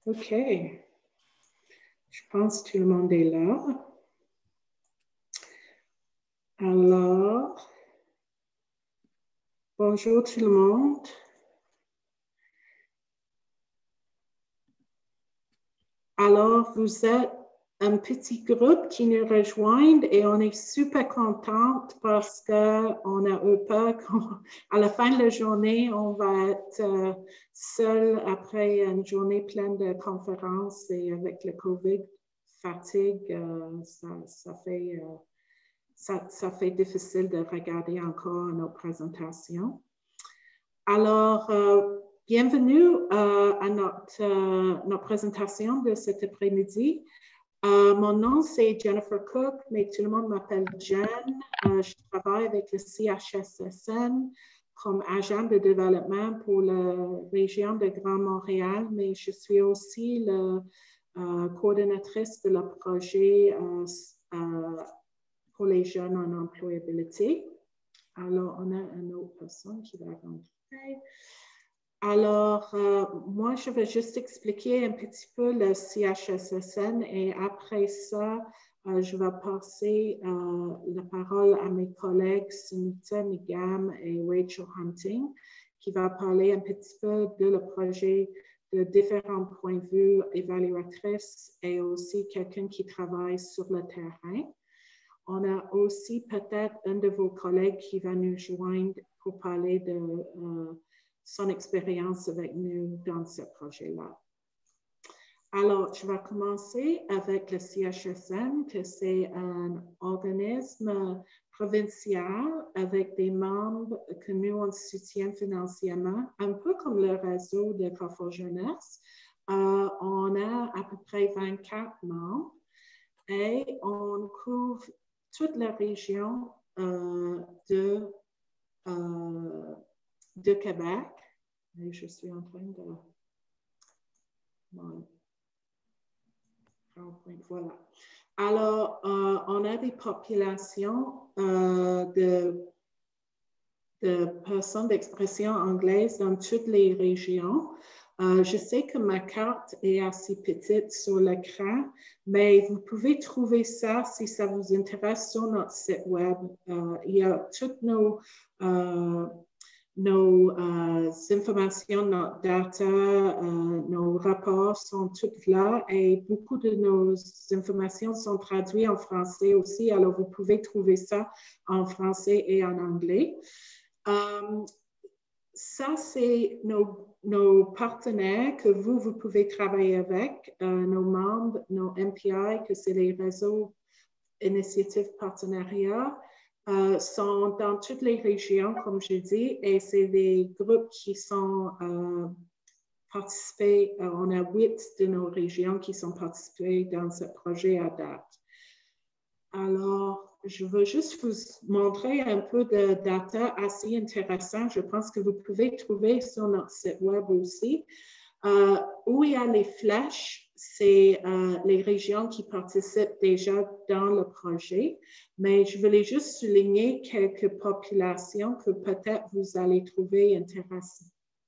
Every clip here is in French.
OK. Je pense que tout le monde est là. Alors, bonjour tout le monde. Alors, vous êtes un petit groupe qui nous rejoint et on est super contente parce qu'on a eu peur qu'à la fin de la journée, on va être seul après une journée pleine de conférences et avec le COVID, fatigue, ça fait difficile de regarder encore nos présentations. Alors, bienvenue à notre présentation de cet après-midi. Mon nom, c'est Jennifer Cook, mais tout le monde m'appelle Jen. Je travaille avec le CHSSN comme agent de développement pour la région de Grand Montréal, mais je suis aussi la coordonnatrice de le projet pour les jeunes en employabilité. Alors, on a une autre personne qui va rentrer. Alors, moi, je vais juste expliquer un petit peu le CHSSN et après ça, je vais passer la parole à mes collègues Sunita Nigam et Rachel Hunting qui va parler un petit peu de le projet de différents points de vue évaluatrices et aussi quelqu'un qui travaille sur le terrain. On a aussi peut-être un de vos collègues qui va nous joindre pour parler de son expérience avec nous dans ce projet-là. Alors, je vais commencer avec le CHSN, que c'est un organisme provincial avec des membres que nous, on soutient financièrement, un peu comme le réseau de Carrefour Jeunesse. On a à peu près 24 membres et on couvre toute la région de Québec. Et je suis en train de... Voilà. Alors, on a des populations de personnes d'expression anglaise dans toutes les régions. Je sais que ma carte est assez petite sur l'écran, mais vous pouvez trouver ça si ça vous intéresse sur notre site web. Il y a toutes nos informations, notre data, nos rapports sont toutes là et beaucoup de nos informations sont traduites en français aussi. Alors, vous pouvez trouver ça en français et en anglais. Ça, c'est nos partenaires que vous pouvez travailler avec, nos membres, nos MPI, que c'est les réseaux initiatives partenariats, sont dans toutes les régions, comme je dis, et c'est des groupes qui sont participés. On a 8 de nos régions qui sont participées dans ce projet à date. Alors, je veux juste vous montrer un peu de data assez intéressant. Je pense que vous pouvez trouver sur notre site web aussi. Où il y a les flèches, c'est les régions qui participent déjà dans le projet. Mais je voulais juste souligner quelques populations que peut-être vous allez trouver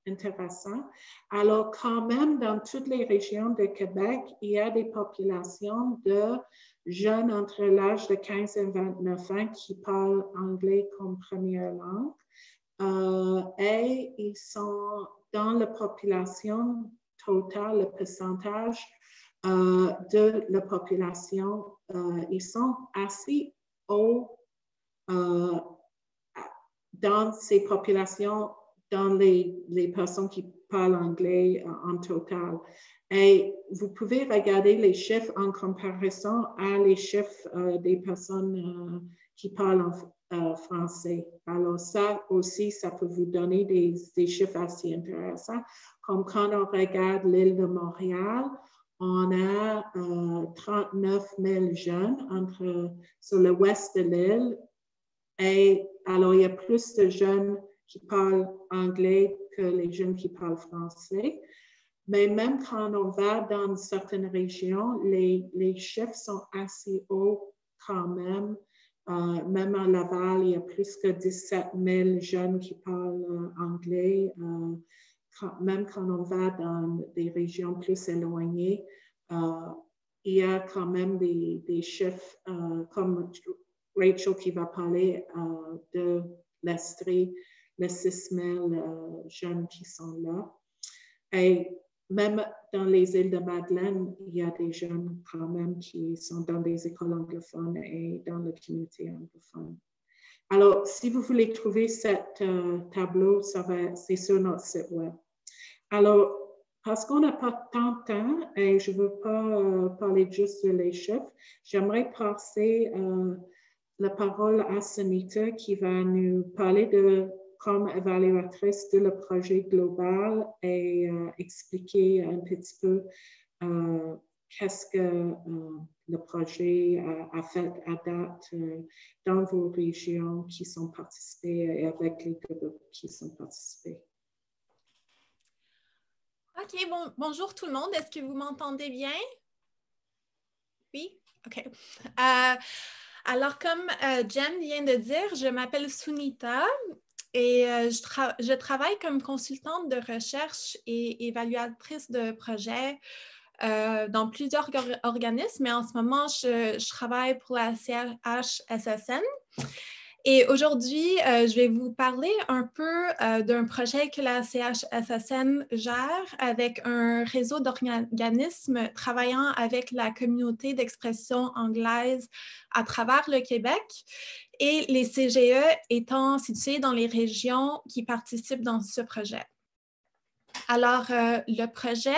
intéressantes. Alors, quand même, dans toutes les régions de Québec, il y a des populations de jeunes entre l'âge de 15 et 29 ans qui parlent anglais comme première langue. Et ils sont dans la population totale, le pourcentage de la population, ils sont assez hauts dans ces populations, dans les personnes qui parlent anglais en total. Et vous pouvez regarder les chiffres en comparaison à les chiffres des personnes qui parlent français. Alors ça aussi, ça peut vous donner des chiffres assez intéressants. Comme quand on regarde l'île de Montréal, on a 39 000 jeunes sur le ouest de l'île. Et alors, il y a plus de jeunes qui parlent anglais que les jeunes qui parlent français. Mais même quand on va dans certaines régions, les chiffres sont assez hauts quand même. Même à Laval, il y a plus que 17 000 jeunes qui parlent anglais. même quand on va dans des régions plus éloignées, il y a quand même des chefs comme Rachel qui va parler de l'Estrie, les 6 000 jeunes qui sont là. Et même dans les îles de Madeleine, il y a des jeunes quand même qui sont dans des écoles anglophones et dans la communauté anglophone. Alors, si vous voulez trouver ce tableau, c'est sur notre site web. Alors, parce qu'on n'a pas tant de temps et je ne veux pas parler juste de les chiffres, j'aimerais passer la parole à Sunita qui va nous parler comme évaluatrice de le projet global et expliquer un petit peu qu'est-ce que le projet a fait à date dans vos régions qui sont participées et avec les groupes qui sont participés. OK, bonjour tout le monde. Est-ce que vous m'entendez bien? Oui? OK. Alors, comme Jen vient de dire, je m'appelle Sunita et je travaille comme consultante de recherche et évaluatrice de projets dans plusieurs organismes, mais en ce moment, je travaille pour la CHSSN. Et aujourd'hui, je vais vous parler un peu d'un projet que la CHSSN gère avec un réseau d'organismes travaillant avec la communauté d'expression anglaise à travers le Québec et les CGE étant situés dans les régions qui participent dans ce projet. Alors, le projet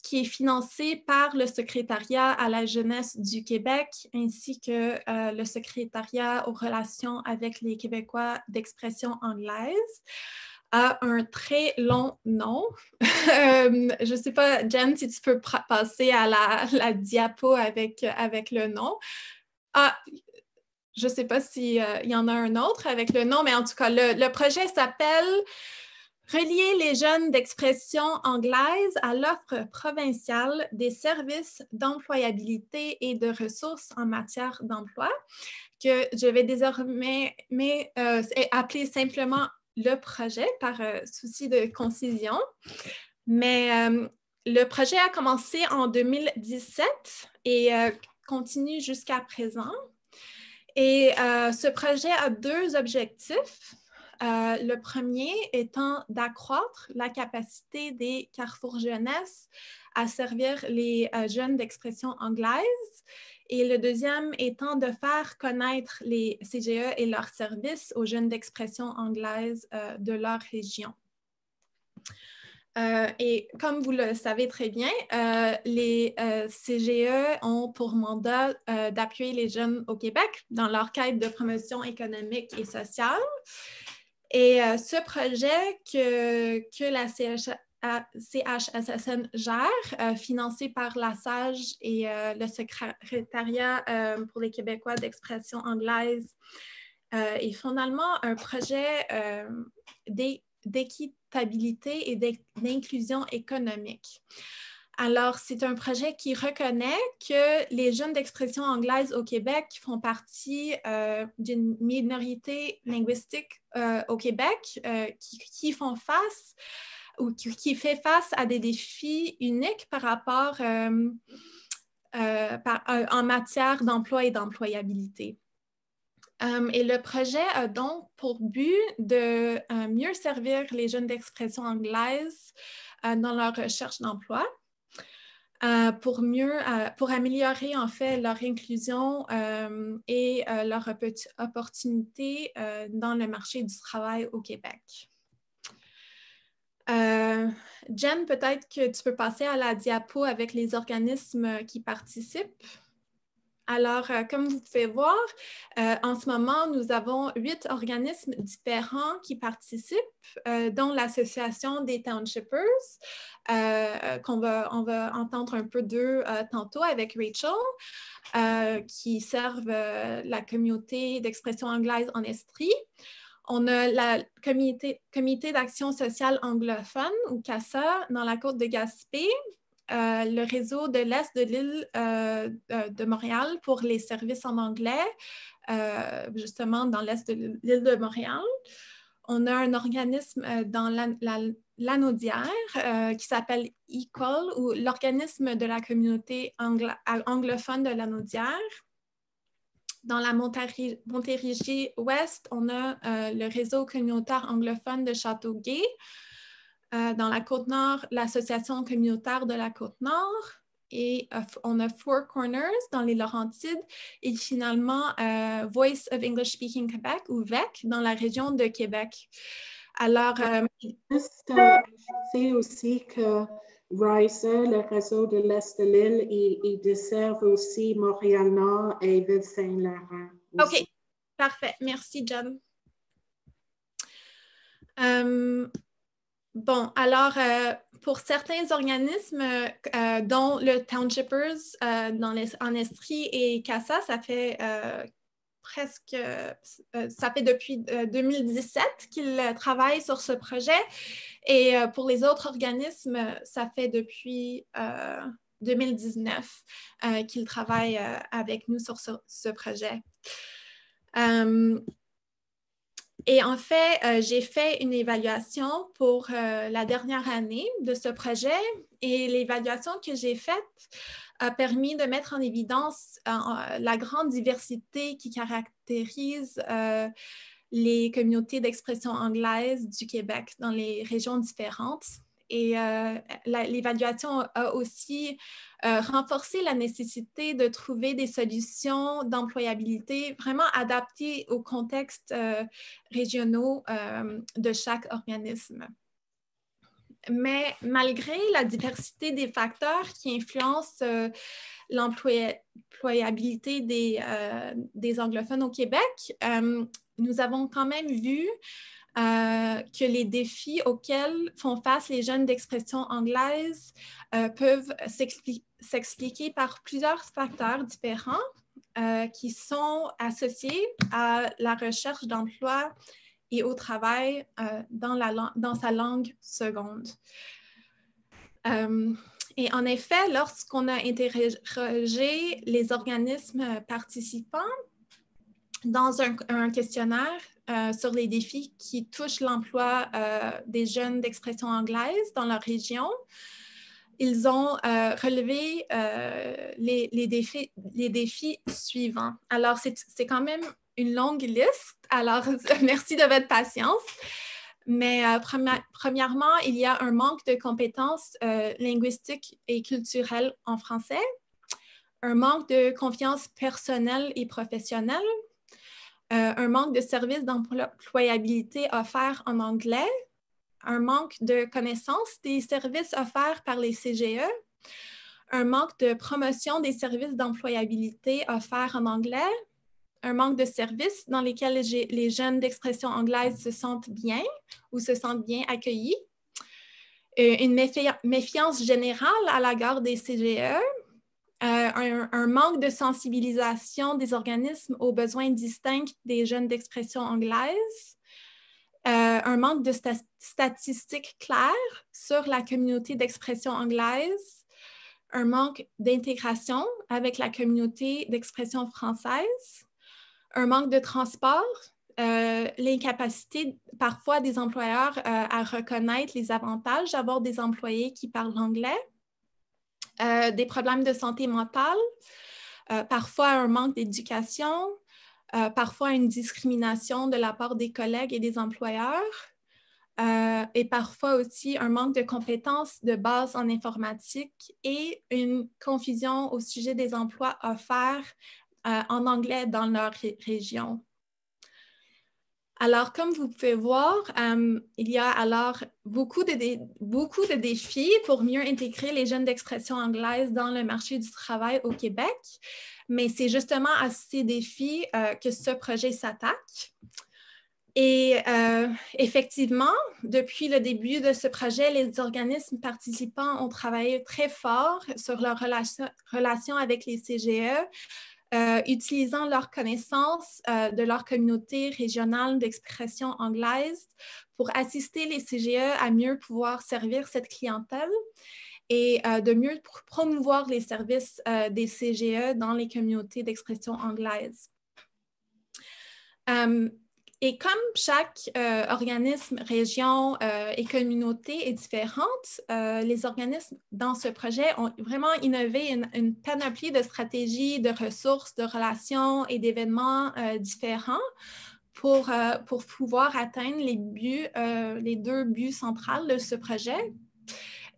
qui est financé par le Secrétariat à la jeunesse du Québec ainsi que le Secrétariat aux relations avec les Québécois d'expression anglaise, a un très long nom. Je ne sais pas, Jen, si tu peux passer à la diapo avec le nom. Ah, je ne sais pas s'il y en a un autre avec le nom, mais en tout cas, le projet s'appelle Relier les jeunes d'expression anglaise à l'offre provinciale des services d'employabilité et de ressources en matière d'emploi, que je vais désormais appeler simplement le projet par souci de concision. Mais le projet a commencé en 2017 et continue jusqu'à présent. Et ce projet a 2 objectifs. Le premier étant d'accroître la capacité des carrefours jeunesse à servir les jeunes d'expression anglaise et le deuxième étant de faire connaître les CGE et leurs services aux jeunes d'expression anglaise de leur région. Et comme vous le savez très bien, les CGE ont pour mandat d'appuyer les jeunes au Québec dans leur quête de promotion économique et sociale. Et ce projet que la CHSSN gère, financé par la SAGE et le Secrétariat pour les Québécois d'expression anglaise, est finalement un projet d'équitabilité et d'inclusion économique. Alors, c'est un projet qui reconnaît que les jeunes d'expression anglaise au Québec font partie d'une minorité linguistique au Québec qui font face ou qui fait face à des défis uniques par rapport en matière d'emploi et d'employabilité. Et le projet a donc pour but de mieux servir les jeunes d'expression anglaise dans leur recherche d'emploi, pour améliorer en fait leur inclusion et leur opportunité dans le marché du travail au Québec. Jen, peut-être que tu peux passer à la diapo avec les organismes qui participent. Alors, comme vous pouvez voir, en ce moment, nous avons 8 organismes différents qui participent, dont l'Association des Townshippers, on va entendre un peu d'eux tantôt avec Rachel, qui servent la communauté d'expression anglaise en Estrie. On a le Comité d'action sociale anglophone, ou CASA, dans la côte de Gaspé. Le réseau de l'Est de l'île de Montréal pour les services en anglais, justement dans l'Est de l'île de Montréal. On a un organisme dans Lanaudière, qui s'appelle EQUAL, ou l'organisme de la communauté anglophone de Lanaudière. Dans la Montérégie-Ouest, on a le réseau communautaire anglophone de Châteauguay. Dans la Côte-Nord, l'Association communautaire de la Côte-Nord. Et on a Four Corners dans les Laurentides. Et finalement, Voice of English Speaking Québec, ou VEC, dans la région de Québec. Alors, juste ajouter aussi que RISER, le réseau de l'Est de l'île, il dessert aussi Montréal-Nord et Ville-Saint-Laurent. OK, parfait. Merci, John. Bon, alors, pour certains organismes, dont le Townshippers en Estrie et CASA, ça fait ça fait depuis 2017 qu'ils travaillent sur ce projet. Et pour les autres organismes, ça fait depuis 2019 qu'ils travaillent avec nous sur ce projet. Et en fait, j'ai fait une évaluation pour la dernière année de ce projet et l'évaluation que j'ai faite a permis de mettre en évidence la grande diversité qui caractérise les communautés d'expression anglaise du Québec dans les régions différentes. Et l'évaluation a aussi renforcé la nécessité de trouver des solutions d'employabilité vraiment adaptées aux contextes régionaux de chaque organisme. Mais malgré la diversité des facteurs qui influencent l'employabilité des anglophones au Québec, nous avons quand même vu que les défis auxquels font face les jeunes d'expression anglaise peuvent s'expliquer par plusieurs facteurs différents qui sont associés à la recherche d'emploi et au travail dans sa langue seconde. Et en effet, lorsqu'on a interrogé les organismes participants dans un questionnaire sur les défis qui touchent l'emploi des jeunes d'expression anglaise dans leur région, ils ont relevé les défis suivants. Alors, c'est quand même une longue liste. Alors, merci de votre patience. Mais premièrement, il y a un manque de compétences linguistiques et culturelles en français, un manque de confiance personnelle et professionnelle, un manque de services d'employabilité offerts en anglais, un manque de connaissance des services offerts par les CGE, un manque de promotion des services d'employabilité offerts en anglais, un manque de services dans lesquels les jeunes d'expression anglaise se sentent bien ou se sentent bien accueillis, une méfiance générale à l'égard des CGE, un manque de sensibilisation des organismes aux besoins distincts des jeunes d'expression anglaise, un manque de statistiques claires sur la communauté d'expression anglaise, un manque d'intégration avec la communauté d'expression française, un manque de transport, l'incapacité parfois des employeurs à reconnaître les avantages d'avoir des employés qui parlent anglais, des problèmes de santé mentale, parfois un manque d'éducation, parfois une discrimination de la part des collègues et des employeurs, et parfois aussi un manque de compétences de base en informatique et une confusion au sujet des emplois offerts en anglais dans leur région. Alors, comme vous pouvez voir, il y a alors beaucoup de défis pour mieux intégrer les jeunes d'expression anglaise dans le marché du travail au Québec, mais c'est justement à ces défis que ce projet s'attaque. Et effectivement, depuis le début de ce projet, les organismes participants ont travaillé très fort sur leur relation avec les CGE, utilisant leurs connaissances de leur communauté régionale d'expression anglaise pour assister les CGE à mieux pouvoir servir cette clientèle et de mieux promouvoir les services des CGE dans les communautés d'expression anglaise. Et comme chaque organisme, région et communauté est différente, les organismes dans ce projet ont vraiment innové une panoplie de stratégies, de ressources, de relations et d'événements différents pour pouvoir atteindre les deux buts centraux de ce projet.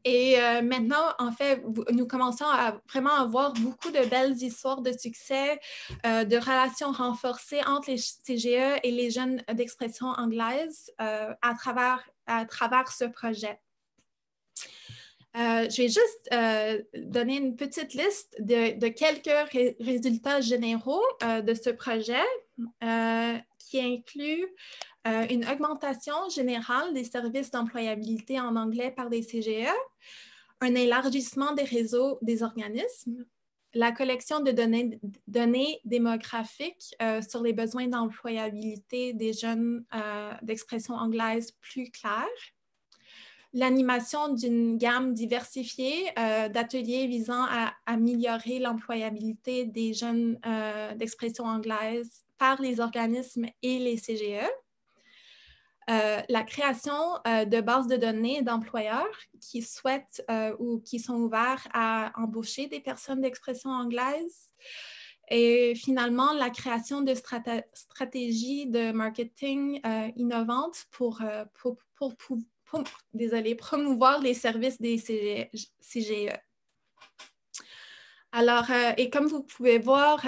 Et maintenant, en fait, nous commençons à vraiment avoir beaucoup de belles histoires de succès, de relations renforcées entre les CGE et les jeunes d'expression anglaise à travers ce projet. Je vais juste donner une petite liste de quelques résultats généraux de ce projet qui inclut une augmentation générale des services d'employabilité en anglais par les CGE, un élargissement des réseaux des organismes, la collection de données démographiques sur les besoins d'employabilité des jeunes d'expression anglaise plus clairs, l'animation d'une gamme diversifiée d'ateliers visant à améliorer l'employabilité des jeunes d'expression anglaise par les organismes et les CGE, la création de bases de données d'employeurs qui souhaitent ou qui sont ouverts à embaucher des personnes d'expression anglaise. Et finalement, la création de stratégies de marketing innovantes pour promouvoir les services des CGE. Alors, et comme vous pouvez voir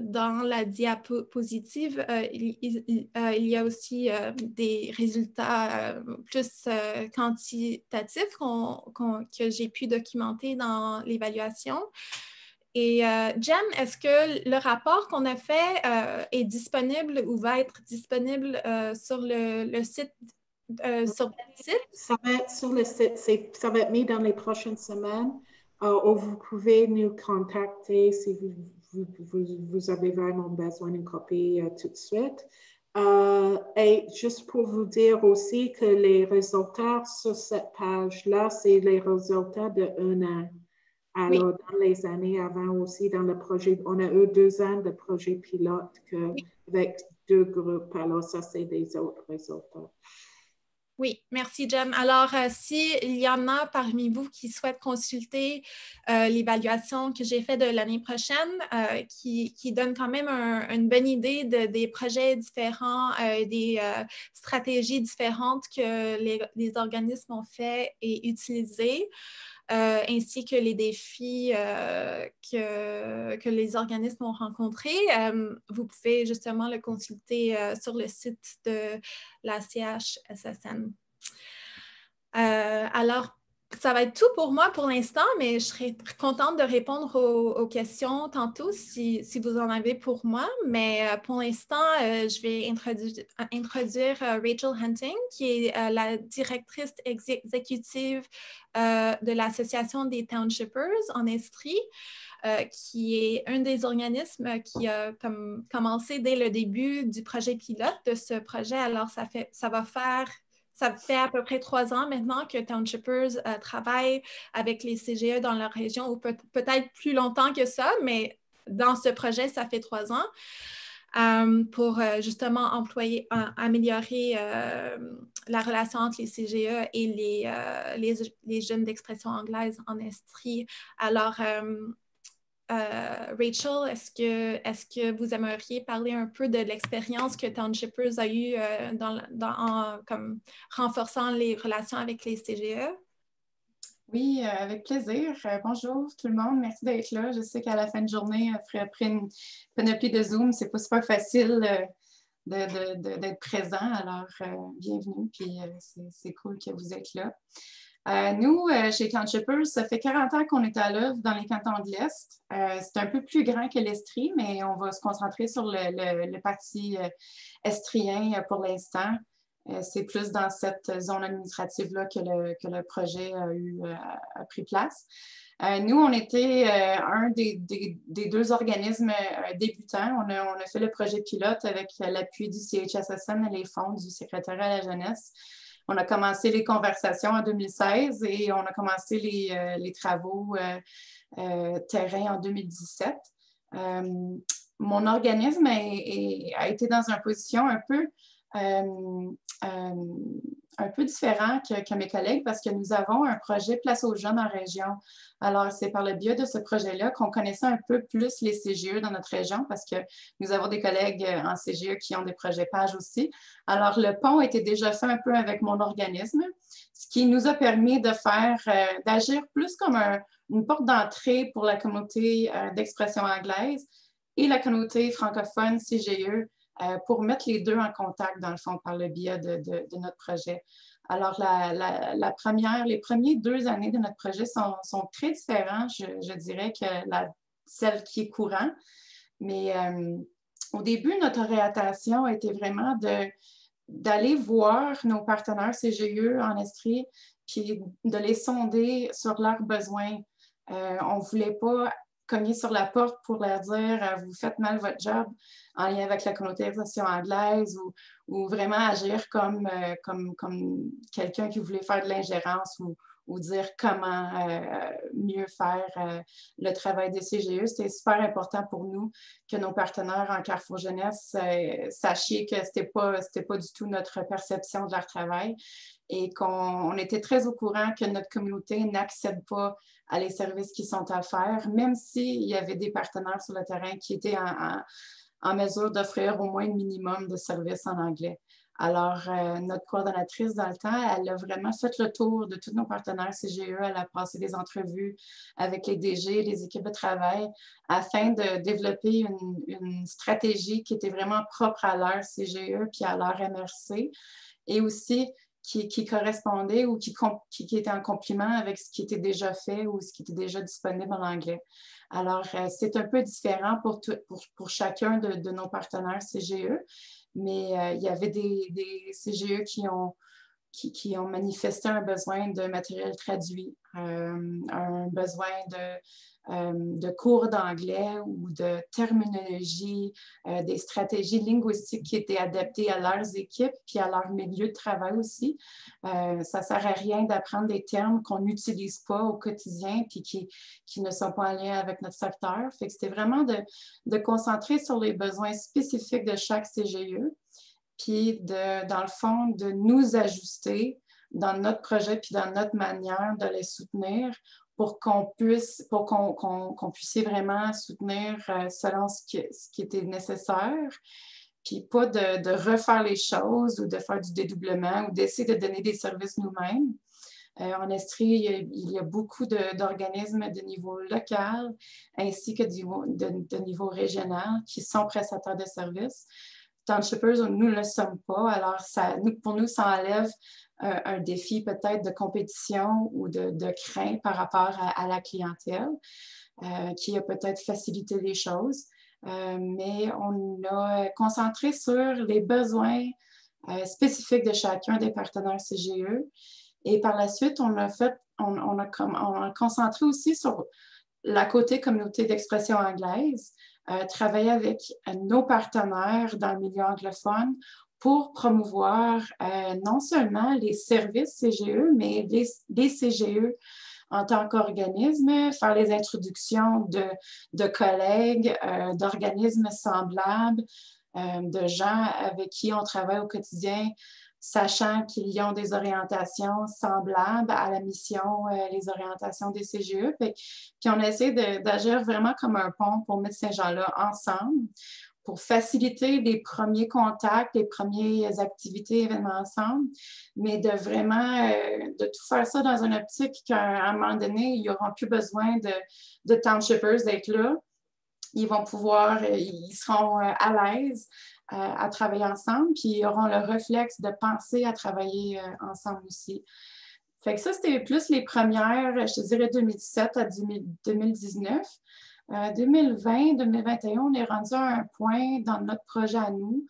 dans la diapositive, il y a aussi des résultats plus quantitatifs que j'ai pu documenter dans l'évaluation. Et Jen, est-ce que le rapport qu'on a fait est disponible ou va être disponible sur le site? Sur le site? Ça va être sur le site, ça va être mis dans les prochaines semaines. Ou vous pouvez nous contacter si vous avez vraiment besoin d'une copie tout de suite. Et juste pour vous dire aussi que les résultats sur cette page-là, c'est les résultats de 1 an. Alors, oui. Dans les années avant aussi, dans le projet, on a eu 2 ans de projet pilote avec 2 groupes. Alors, ça, c'est des autres résultats. Oui, merci, Jem. Alors, s'il y en a parmi vous qui souhaitent consulter l'évaluation que j'ai faite de l'année prochaine, qui donne quand même une bonne idée des projets différents, des stratégies différentes que les organismes ont fait et utilisées, ainsi que les défis que les organismes ont rencontrés. Vous pouvez justement le consulter sur le site de la CHSSN. Alors, ça va être tout pour moi pour l'instant, mais je serais contente de répondre aux questions tantôt si vous en avez pour moi. Mais pour l'instant, je vais introduire Rachel Hunting, qui est la directrice exécutive de l'Association des Townshippers en Estrie, qui est un des organismes qui a commencé dès le début du projet pilote de ce projet. Alors, ça fait à peu près 3 ans maintenant que Townshippers travaille avec les CGE dans leur région, ou peut-être plus longtemps que ça, mais dans ce projet, ça fait 3 ans pour justement améliorer la relation entre les CGE et les jeunes d'expression anglaise en Estrie. Alors, Rachel, est-ce que vous aimeriez parler un peu de l'expérience que Townshippers a eue comme renforçant les relations avec les CGE? Oui, avec plaisir. Bonjour tout le monde, merci d'être là. Je sais qu'à la fin de journée, après une panoplie de Zoom, c'est pas super facile d'être présent. Alors, bienvenue, puis c'est cool que vous êtes là. Nous, chez Townshippers, ça fait 40 ans qu'on est à l'œuvre dans les cantons de l'Est. C'est un peu plus grand que l'Estrie, mais on va se concentrer sur le parti estrien pour l'instant. C'est plus dans cette zone administrative-là que le projet a pris place. Nous, on était un des 2 organismes débutants. On a fait le projet pilote avec l'appui du CHSSN et les fonds du secrétariat à la jeunesse. On a commencé les conversations en 2016 et on a commencé les travaux terrain en 2017. Mon organisme a été dans une position un peu un peu différent que mes collègues parce que nous avons un projet Place aux jeunes en région. Alors, c'est par le biais de ce projet-là qu'on connaissait un peu plus les CGE dans notre région parce que nous avons des collègues en CGE qui ont des projets PAGE aussi. Alors, le pont était déjà fait un peu avec mon organisme, ce qui nous a permis de faire, d'agir plus comme une porte d'entrée pour la communauté d'expression anglaise et la communauté francophone CGE pour mettre les deux en contact, dans le fond, par le biais de notre projet. Alors, les premières 2 années de notre projet sont très différents, je dirais, que celle qui est courant. Mais au début, notre orientation était vraiment d'aller voir nos partenaires CGE en Estrie, puis de les sonder sur leurs besoins. On ne voulait pas cogner sur la porte pour leur dire vous faites mal votre job en lien avec la communauté anglaise ou vraiment agir comme quelqu'un qui voulait faire de l'ingérence ou dire comment mieux faire le travail des CGE. C'était super important pour nous que nos partenaires en Carrefour Jeunesse sachiez que c'était pas du tout notre perception de leur travail et qu'on était très au courant que notre communauté n'accède pas à les services qui sont à faire, même s'il y avait des partenaires sur le terrain qui étaient en mesure d'offrir au moins un minimum de services en anglais. Alors, notre coordonnatrice dans le temps, elle a vraiment fait le tour de tous nos partenaires CGE. Elle a passé des entrevues avec les DG, les équipes de travail, afin de développer une stratégie qui était vraiment propre à leur CGE puis à leur MRC et aussi qui correspondait ou qui était en complément avec ce qui était déjà fait ou ce qui était déjà disponible en anglais. Alors, c'est un peu différent pour chacun de nos partenaires CGE, mais il y avait des CGE qui ont manifesté un besoin de matériel traduit, un besoin de cours d'anglais ou de terminologie, des stratégies linguistiques qui étaient adaptées à leurs équipes puis à leur milieu de travail aussi. Ça ne sert à rien d'apprendre des termes qu'on n'utilise pas au quotidien puis qui ne sont pas en lien avec notre secteur. Fait que c'était vraiment de concentrer sur les besoins spécifiques de chaque CGE puis dans le fond, de nous ajuster dans notre projet puis dans notre manière de les soutenir pour qu'on puisse vraiment soutenir selon ce qui était nécessaire, puis pas de refaire les choses ou de faire du dédoublement ou d'essayer de donner des services nous-mêmes. En Estrie, il y a beaucoup d'organismes de niveau local ainsi que de niveau régional qui sont prestataires de services. Townshippers, nous ne le sommes pas. Alors, pour nous, ça enlève un défi peut-être de compétition ou de crainte par rapport à la clientèle qui a peut-être facilité les choses. Mais on a concentré sur les besoins spécifiques de chacun des partenaires CGE. Et par la suite, on a concentré aussi sur la côté communauté d'expression anglaise, travailler avec nos partenaires dans le milieu anglophone pour promouvoir non seulement les services CGE, mais les CGE en tant qu'organisme, faire les introductions de collègues, d'organismes semblables, de gens avec qui on travaille au quotidien, sachant qu'ils ont des orientations semblables à la mission, les orientations des CGE. Puis on essaie d'agir vraiment comme un pont pour mettre ces gens-là ensemble, pour faciliter les premiers contacts, les premières activités, événements ensemble, mais de vraiment de tout faire ça dans une optique qu'à un moment donné, ils n'auront plus besoin de townshippers d'être là. Ils seront à l'aise à travailler ensemble, puis ils auront le réflexe de penser à travailler ensemble aussi. Fait que ça, c'était plus les premières, je te dirais 2017 à 2019. 2020, 2021, on est rendu à un point dans notre projet à nous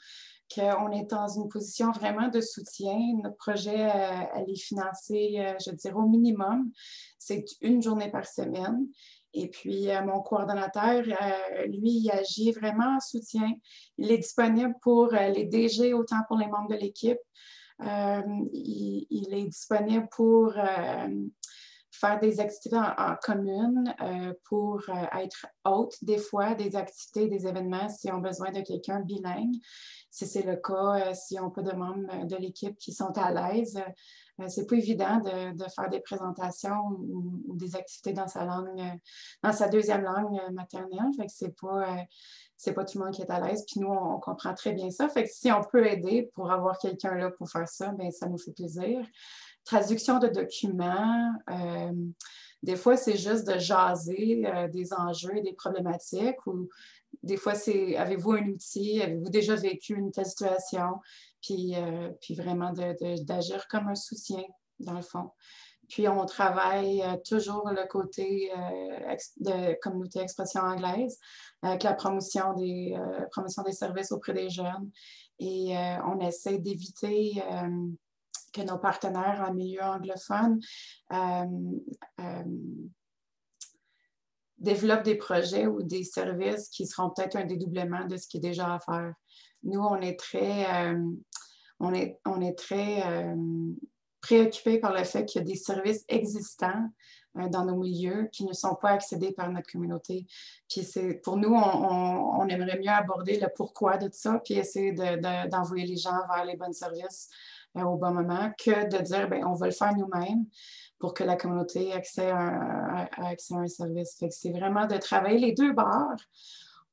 qu'on est dans une position vraiment de soutien. Notre projet, elle est financée, je dirais, au minimum. C'est 1 journée par semaine. Et puis, mon coordonnateur, lui, il agit vraiment en soutien. Il est disponible pour les DG, autant pour les membres de l'équipe. Il est disponible pour faire des activités en commune pour être hôte des fois, des activités, des événements s'ils ont besoin de quelqu'un bilingue. Si c'est le cas, s'ils n'ont pas de membres de l'équipe qui sont à l'aise, c'est pas évident de faire des présentations ou des activités dans sa langue, dans sa deuxième langue maternelle. Fait que c'est pas tout le monde qui est à l'aise. Puis nous, on comprend très bien ça. Fait que si on peut aider pour avoir quelqu'un là pour faire ça, bien, ça nous fait plaisir. Traduction de documents. Des fois, c'est juste de jaser des enjeux et des problématiques ou des fois, c'est avez-vous un outil, avez-vous déjà vécu une telle situation, puis vraiment d'agir comme un soutien, dans le fond. Puis, on travaille toujours le côté de communauté expression anglaise avec la promotion des services auprès des jeunes. Et on essaie d'éviter que nos partenaires en milieu anglophone développent des projets ou des services qui seront peut-être un dédoublement de ce qui est déjà à faire. Nous, on est très préoccupés par le fait qu'il y a des services existants dans nos milieux qui ne sont pas accédés par notre communauté. Puis pour nous, on aimerait mieux aborder le pourquoi de tout ça, puis essayer d'envoyer les gens vers les bons services au bon moment, que de dire, bien, on va le faire nous-mêmes pour que la communauté ait accès à un service. Fait que c'est vraiment de travailler les deux bords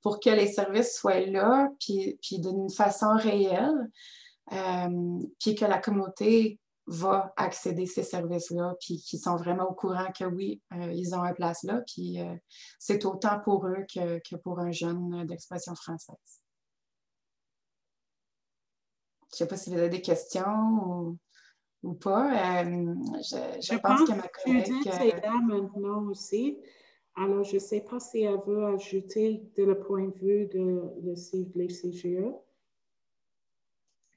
pour que les services soient là, puis d'une façon réelle, puis que la communauté va accéder à ces services-là, puis qu'ils sont vraiment au courant que oui, ils ont une place là, puis c'est autant pour eux que pour un jeune d'expression française. Je ne sais pas si vous avez des questions ou pas. Je pense que ma collègue... Judith est là maintenant aussi. Alors, je ne sais pas si elle veut ajouter de le point de vue de les CGE.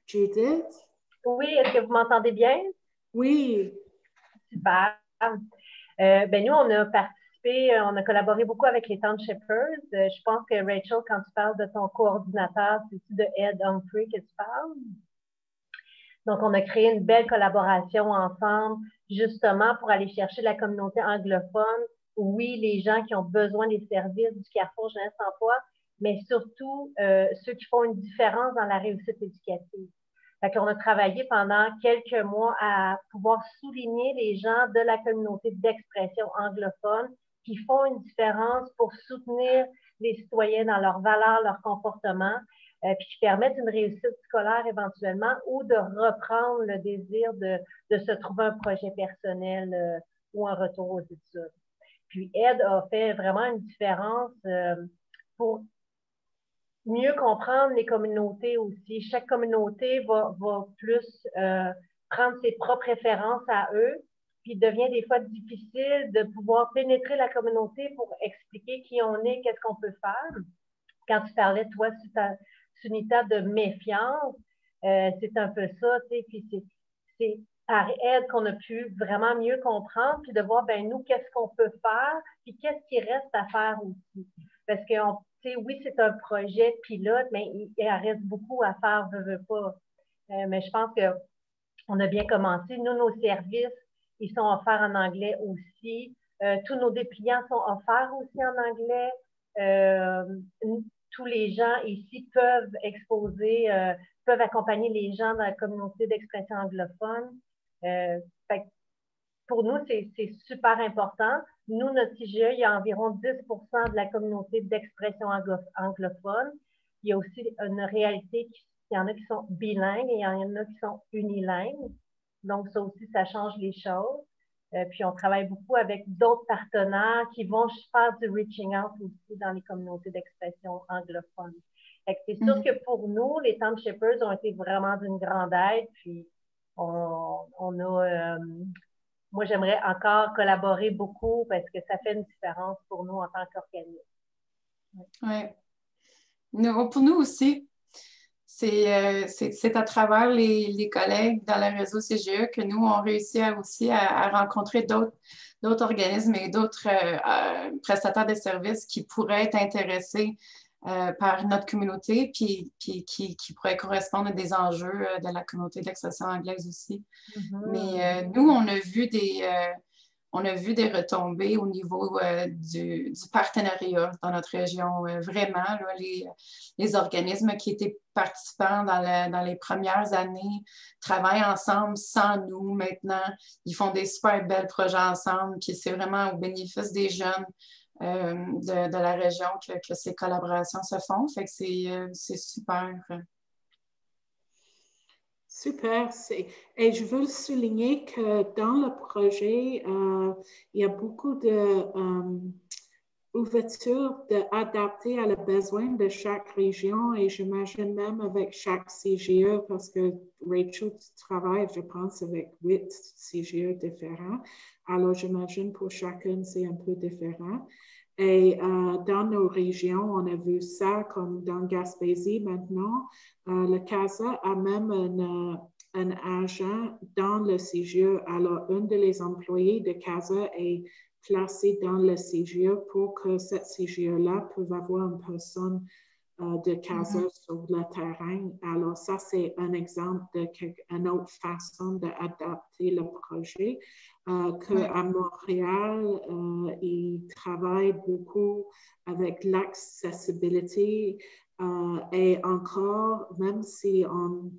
Judith? Oui, est-ce que vous m'entendez bien? Oui. Super. Ben nous, on a participé, on a collaboré beaucoup avec les Townshipers. Je pense que Rachel, quand tu parles de ton coordinateur, c'est-tu de Ed Humphrey que tu parles? Donc, on a créé une belle collaboration ensemble, justement pour aller chercher la communauté anglophone. Oui, les gens qui ont besoin des services du Carrefour Jeunesse Emploi, mais surtout ceux qui font une différence dans la réussite éducative. Fait qu'on a travaillé pendant quelques mois à pouvoir souligner les gens de la communauté d'expression anglophone qui font une différence pour soutenir les citoyens dans leurs valeurs, leur comportement, puis qui permettent une réussite scolaire éventuellement ou de reprendre le désir de se trouver un projet personnel ou un retour aux études. Puis Ed a fait vraiment une différence pour mieux comprendre les communautés aussi. Chaque communauté va plus prendre ses propres références à eux, puis il devient des fois difficile de pouvoir pénétrer la communauté pour expliquer qui on est, qu'est-ce qu'on peut faire. Quand tu parlais, toi, Sunita, de méfiance, c'est un peu ça, tu sais, puis c'est par aide qu'on a pu vraiment mieux comprendre, puis de voir, ben nous, qu'est-ce qu'on peut faire, puis qu'est-ce qui reste à faire aussi. Parce que, oui, c'est un projet pilote, mais il reste beaucoup à faire, veut pas. Mais je pense qu'on a bien commencé. Nous, nos services, ils sont offerts en anglais aussi. Tous nos dépliants sont offerts aussi en anglais. Tous les gens ici peuvent exposer, peuvent accompagner les gens dans la communauté d'expression anglophone. Pour nous, c'est super important. Nous, notre CGE, il y a environ 10 de la communauté d'expression anglophone. Il y a aussi une réalité, il y en a qui sont bilingues et il y en a qui sont unilingues. Donc, ça aussi, ça change les choses. Puis, on travaille beaucoup avec d'autres partenaires qui vont faire du reaching out aussi dans les communautés d'expression anglophone. C'est sûr que pour nous, les Townshipers ont été vraiment d'une grande aide. Puis, moi, j'aimerais encore collaborer beaucoup parce que ça fait une différence pour nous en tant qu'organisme. Oui. Pour nous aussi, c'est à travers les collègues dans le réseau CGE que nous, on réussit aussi à rencontrer d'autres organismes et d'autres prestataires de services qui pourraient être intéressés par notre communauté, puis qui pourraient correspondre à des enjeux de la communauté de l'expression anglaise aussi. Mais nous, on a vu on a vu des retombées au niveau du partenariat dans notre région. Vraiment, là, les organismes qui étaient participants dans les premières années travaillent ensemble sans nous maintenant. Ils font des super belles projets ensemble, puis c'est vraiment au bénéfice des jeunes de la région que ces collaborations se font. Fait que c'est super. Super. Et je veux souligner que dans le projet, il y a beaucoup d'ouverture d'adapter à les besoins de chaque région et j'imagine même avec chaque CGE parce que Rachel travaille, je pense, avec 8 CGE différents. Alors, j'imagine pour chacun, c'est un peu différent. Et dans nos régions, on a vu ça comme dans Gaspésie maintenant. Le CASA a même un agent dans le CGE. Alors, un des employés de CASA est placé dans le CGE pour que cette CGE-là puisse avoir une personne de CASA sur le terrain. Alors, ça, c'est un exemple d'une autre façon d'adapter le projet. Qu'à Montréal, ils travaillent beaucoup avec l'accessibilité et encore, même si on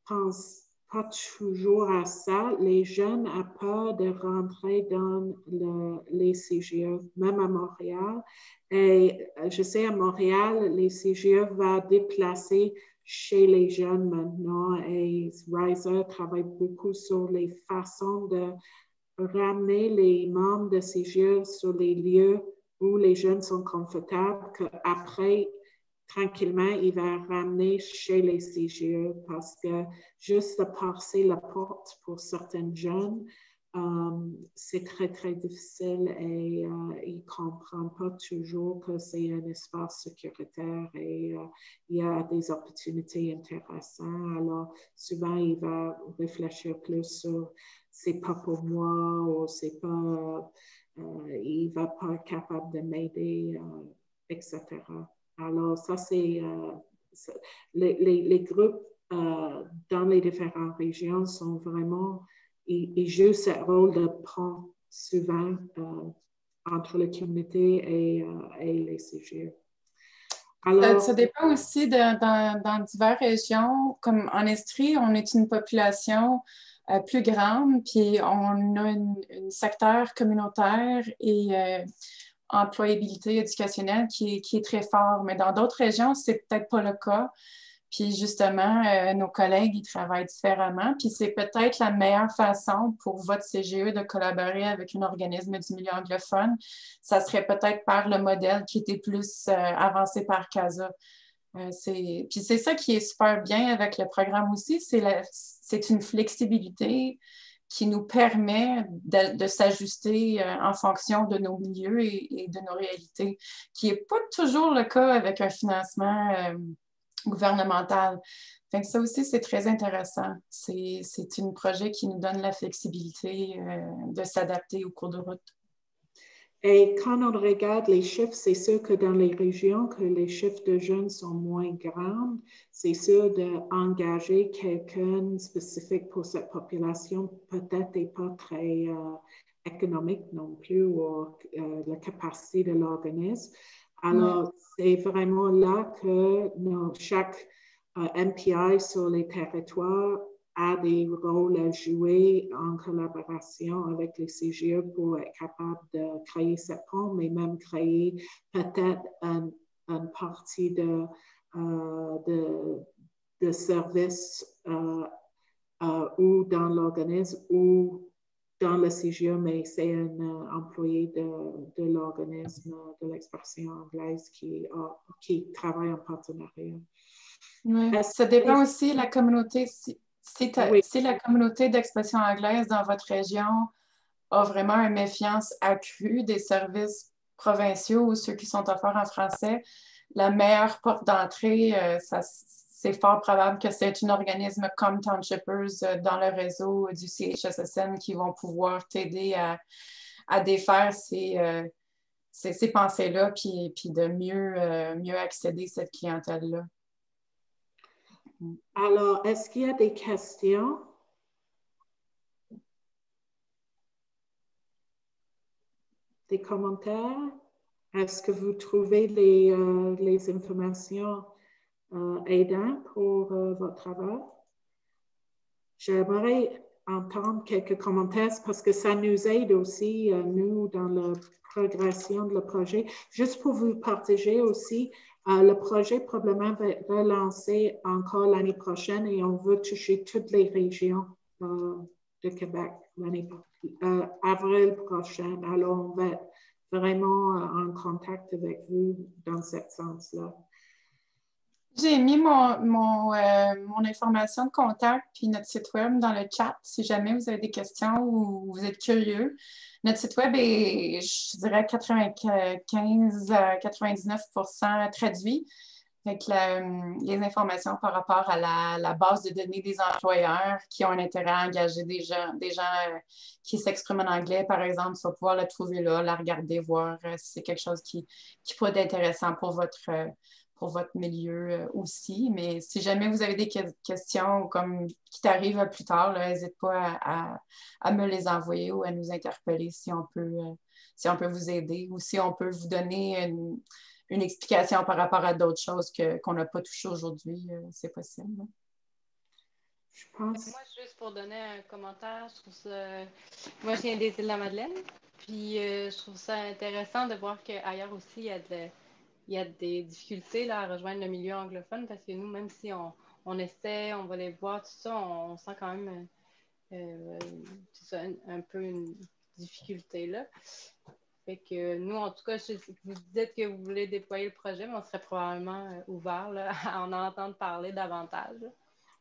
pense pas toujours à ça, les jeunes ont peur de rentrer dans les CGE, même à Montréal. Et je sais, à Montréal, les CGE vont déplacer chez les jeunes maintenant et Riser travaille beaucoup sur les façons de ramener les membres de CGE sur les lieux où les jeunes sont confortables, qu'après, tranquillement, il va ramener chez les CGE parce que juste de passer la porte pour certains jeunes, c'est très, très difficile et ils ne comprennent pas toujours que c'est un espace sécuritaire et il y a des opportunités intéressantes. Alors, souvent, il va réfléchir plus sur c'est pas pour moi ou c'est pas, il va pas être capable de m'aider, etc. Alors, ça, c'est les groupes dans les différentes régions sont vraiment, ils jouent ce rôle de pont souvent entre la communauté et les CGE. Alors, ça dépend aussi dans diverses régions. Comme en Estrie, on est une population plus grande, puis on a un secteur communautaire et employabilité éducationnelle qui est très fort. Mais dans d'autres régions, c'est peut-être pas le cas. Puis justement, nos collègues, ils travaillent différemment. Puis c'est peut-être la meilleure façon pour votre CGE de collaborer avec un organisme du milieu anglophone. Ça serait peut-être par le modèle qui était plus avancé par CASA. Puis c'est ça qui est super bien avec le programme aussi, c'est une flexibilité qui nous permet de s'ajuster en fonction de nos milieux et de nos réalités, qui n'est pas toujours le cas avec un financement gouvernemental. Fait que ça aussi, c'est très intéressant. C'est un projet qui nous donne la flexibilité de s'adapter au cours de route. Et quand on regarde les chiffres, c'est sûr que dans les régions que les chiffres de jeunes sont moins grands, c'est sûr d'engager quelqu'un spécifique pour cette population peut-être n'est pas très économique non plus ou la capacité de l'organisme. Alors, c'est vraiment là que chaque MPI sur les territoires a des rôles à jouer en collaboration avec les CGE pour être capable de créer ce pont, mais même créer peut-être une partie de services ou dans l'organisme ou dans le CGE, mais c'est un employé de l'organisme de l'expression anglaise qui travaille en partenariat. Oui. Ça dépend aussi de la communauté. Si la communauté d'expression anglaise dans votre région a vraiment une méfiance accrue des services provinciaux ou ceux qui sont offerts en français, la meilleure porte d'entrée, c'est fort probable que c'est un organisme comme Townshippers dans le réseau du CHSSN qui vont pouvoir t'aider à défaire ces pensées-là puis de mieux accéder à cette clientèle-là. Alors, est-ce qu'il y a des questions? des commentaires? Est-ce que vous trouvez les informations aidantes pour votre travail? J'aimerais entendre quelques commentaires parce que ça nous aide aussi, nous, dans la progression de le projet. Juste pour vous partager aussi, le projet probablement va être relancé encore l'année prochaine et on veut toucher toutes les régions de Québec avril prochain. Alors, on va être vraiment en contact avec vous dans ce sens-là. J'ai mis mon information de contact puis notre site web dans le chat si jamais vous avez des questions ou vous êtes curieux. Notre site web est, je dirais, 95 à 99% traduit avec les informations par rapport à la base de données des employeurs qui ont un intérêt à engager des gens qui s'expriment en anglais, par exemple. Tu vas pouvoir la trouver là, la regarder, voir si c'est quelque chose qui pourrait être intéressant pour votre milieu aussi. Mais si jamais vous avez des questions comme qui t'arrivent plus tard, n'hésite pas à me les envoyer ou à nous interpeller si on peut vous aider ou si on peut vous donner une explication par rapport à d'autres choses qu'on n'a pas touchées aujourd'hui. C'est possible. Je pense. Moi, juste pour donner un commentaire, je trouve ça... Moi, je viens des Îles-de-la-Madeleine, puis je trouve ça intéressant de voir qu'ailleurs aussi, il y a des difficultés là, à rejoindre le milieu anglophone parce que nous, même si on essaie, on va les voir, tout ça, on sent quand même un peu une difficulté là. Fait que nous, en tout cas, vous dites que vous voulez déployer le projet, mais on serait probablement ouvert là, à en entendre parler davantage. Là.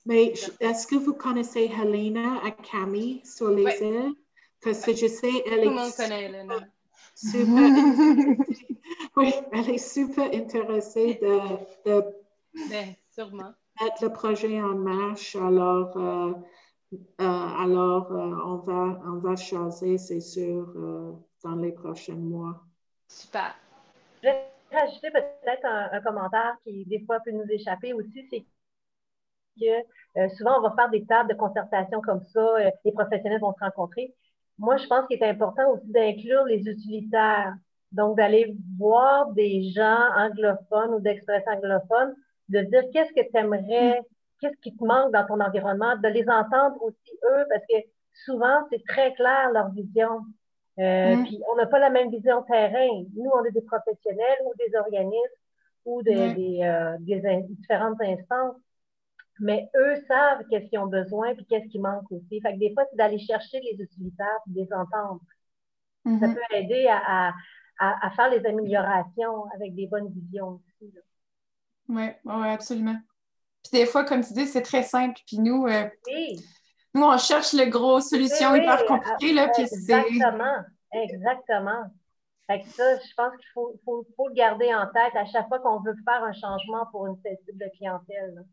Mais est-ce que vous connaissez Helena à Camille sur les îles? Parce que je sais, elle Tout le monde connaît Helena. Oui, elle est super intéressée de sûrement. mettre le projet en marche. Alors, on va changer, c'est sûr, dans les prochains mois. Super. Je vais rajouter peut-être un commentaire qui, des fois, peut nous échapper aussi, c'est que souvent, on va faire des tables de concertation comme ça, les professionnels vont se rencontrer. Moi, je pense qu'il est important aussi d'inclure les utilitaires. Donc, d'aller voir des gens anglophones ou d'express anglophones, de dire qu'est-ce que tu aimerais, qu'est-ce qui te manque dans ton environnement, de les entendre aussi eux, parce que souvent, c'est très clair leur vision. Puis, on n'a pas la même vision terrain. Nous, on est des professionnels ou des organismes ou des différentes instances. Mais eux savent qu'est-ce qu'ils ont besoin puis qu'est-ce qui manque aussi. Fait que des fois, c'est d'aller chercher les utilitaires et les entendre. Ça peut aider à faire les améliorations avec des bonnes visions aussi. Oui, absolument. Puis des fois, comme tu dis, c'est très simple. Puis nous, nous on cherche le gros solution hyper compliquée. Là, Exactement. Fait que ça, je pense qu'il faut le garder en tête à chaque fois qu'on veut faire un changement pour une type de clientèle. Là.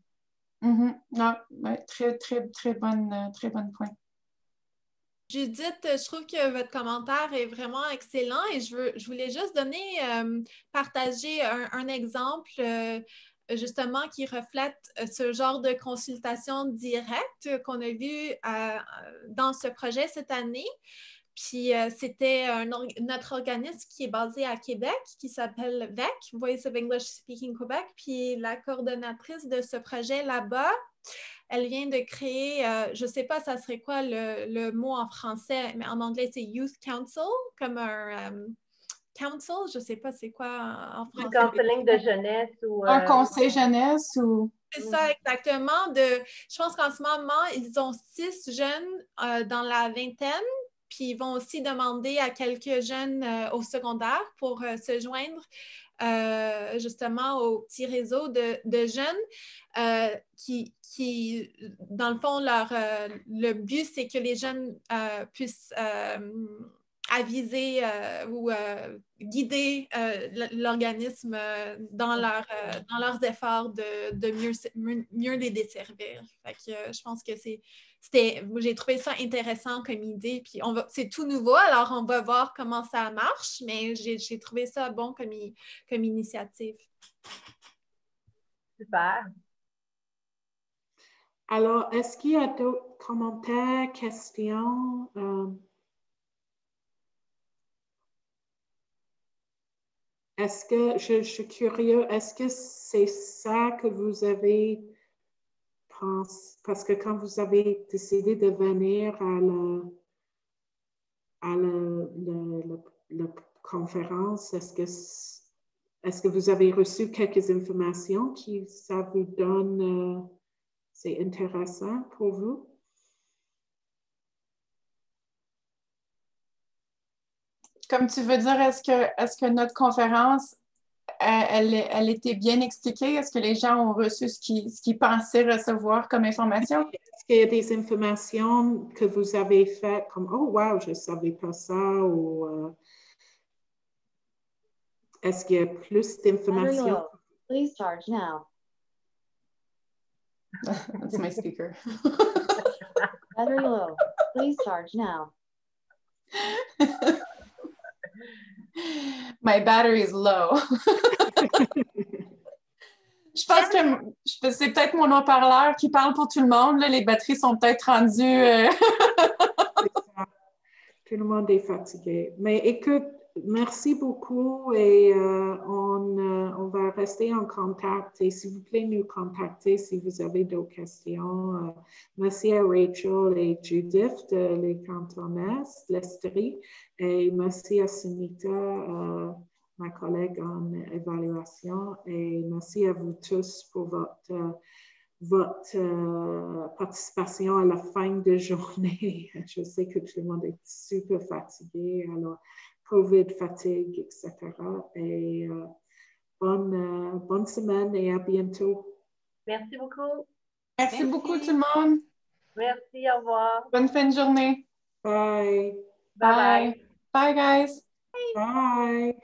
Très, très, très bonne point. Judith, je trouve que votre commentaire est vraiment excellent et je voulais juste partager un exemple justement qui reflète ce genre de consultation directe qu'on a vu dans ce projet cette année. Puis c'était notre organisme qui est basé à Québec, qui s'appelle VEC, Voice of English Speaking Québec. Puis la coordonnatrice de ce projet là-bas, elle vient de créer, je ne sais pas ça serait quoi le mot en français, mais en anglais c'est Youth Council, comme un council, je ne sais pas c'est quoi en français. Un counseling de jeunesse ou... Un conseil jeunesse ou... C'est ça, exactement. Je pense qu'en ce moment, ils ont 6 jeunes dans la vingtaine. Puis ils vont aussi demander à quelques jeunes au secondaire pour se joindre justement au petit réseau de jeunes qui, dans le fond, le but, c'est que les jeunes puissent aviser ou guider l'organisme dans leurs efforts de mieux les desservir. Fait que, je pense que j'ai trouvé ça intéressant comme idée. Puis c'est tout nouveau, alors on va voir comment ça marche, mais j'ai trouvé ça bon comme initiative. Super. Alors, est-ce qu'il y a d'autres commentaires, questions? est-ce que, je suis curieux, est-ce que c'est ça que vous avez pensé? Parce que quand vous avez décidé de venir à la conférence, est-ce que vous avez reçu quelques informations qui ça vous donne, c'est intéressant pour vous? Comme tu veux dire, est-ce que notre conférence, elle était bien expliquée? Est-ce que les gens ont reçu ce qu'ils pensaient recevoir comme information? Est-ce qu'il y a des informations que vous avez faites comme « Oh, wow, je ne savais pas ça » ou est-ce qu'il y a plus d'informations? Please charge now. That's my speaker. Battery low. Please charge now. My battery is low. Je pense que c'est peut-être mon haut-parleur qui parle pour tout le monde. Là. Les batteries sont peut-être rendues... Tout le monde est fatigué. Mais écoute, merci beaucoup et on va rester en contact. Et s'il vous plaît, nous contacter si vous avez d'autres questions. Merci à Rachel et Judith de les Cantons l'Estrie. Et merci à Sunita, ma collègue en évaluation. Et merci à vous tous pour votre participation à la fin de journée. Je sais que tout le monde est super fatigué, alors COVID, fatigue, etc. Et bonne semaine et à bientôt. Merci beaucoup. Merci beaucoup tout le monde. Merci, au revoir. Bonne fin de journée. Bye. Bye bye. Bye, guys. Bye.